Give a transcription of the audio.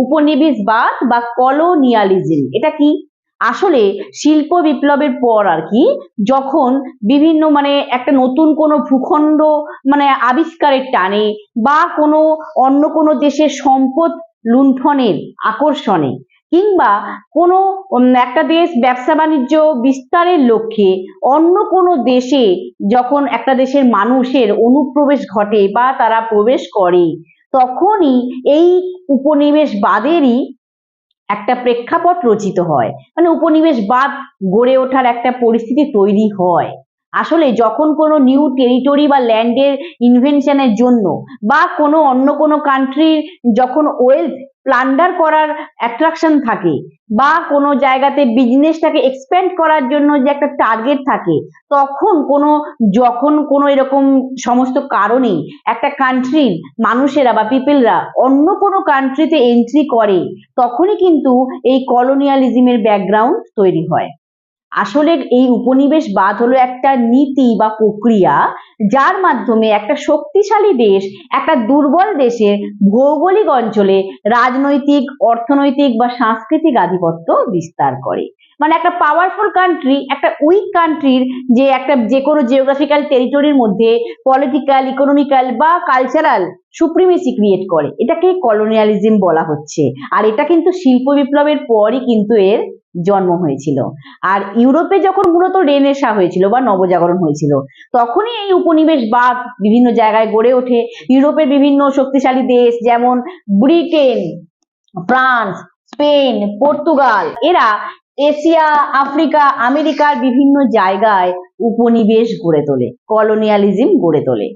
উপনিবেশবাদ বা কলোনিয়ালিজম এটা কি? আসলে শিল্প বিপ্লবের পর আর কি, যখন বিভিন্ন একটা নতুন কোনো ভূখণ্ড আবিষ্কারের টানে বা অন্য কোনো দেশের সম্পদ লুণ্ঠনের আকর্ষণে, কিংবা কোনো একটা দেশ ব্যবসা বাণিজ্য বিস্তারের লক্ষ্যে অন্য কোনো দেশে যখন একটা দেশের মানুষের অনুপ্রবেশ ঘটে বা তারা প্রবেশ করে, তখনই এই উপনিবেশবাদেরই একটা প্রেক্ষাপট রচিত হয়, উপনিবেশবাদ গড়ে ওঠার একটা পরিস্থিতি তৈরি হয়। আসলে যখন কোনো নিউ টেরিটরি বা ল্যান্ডের ইনভেনশনের জন্য বা অন্য কোনো কান্ট্রির যখন ওয়েলথ প্লান্ডার করার অ্যাট্রাকশন থাকে, বা কোনো জায়গাতে বিজনেসটাকে এক্সপ্যান্ড করার জন্য যে একটা টার্গেট থাকে, যখন কোনো এরকম সমস্ত কারণে একটা কান্ট্রির মানুষেরা বা পিপলরা অন্য কোনো কান্ট্রিতে এন্ট্রি করে, তখনই কিন্তু এই কলোনিয়ালিজমের ব্যাকগ্রাউন্ড তৈরি হয়। আসলে এই উপনিবেশবাদ হলো একটা নীতি বা প্রক্রিয়া, যার মাধ্যমে একটা শক্তিশালী দেশ একটা দুর্বল দেশের ভৌগোলিক অঞ্চলে রাজনৈতিক, অর্থনৈতিক বা সাংস্কৃতিক আধিপত্য বিস্তার করে। একটা পাওয়ারফুল কান্ট্রি একটা উইক কান্ট্রির যে কোনো জিওগ্রাফিক্যাল টেরিটরির মধ্যে পলিটিক্যাল, ইকোনমিক্যাল বা কালচারাল সুপ্রিমেসি ক্রিয়েট করে, এটাকে কলোনিয়ালিজম বলা হচ্ছে। আর এটা কিন্তু শিল্প বিপ্লবের পরই কিন্তু এর জন্ম হয়েছিল। আর ইউরোপে যখন মূলত রেনেসাঁ হয়েছিল বা নবজাগরণ হয়েছিল, তখনই এই উপনিবেশবাদ বিভিন্ন জায়গায় গড়ে ওঠে। ইউরোপের বিভিন্ন শক্তিশালী দেশ যেমন ব্রিটেন, ফ্রান্স, স্পেন, পর্তুগাল, এরা এশিয়া, আফ্রিকা, আমেরিকার বিভিন্ন জায়গায় উপনিবেশ গড়ে তোলে, কলোনিয়ালিজম গড়ে তোলে।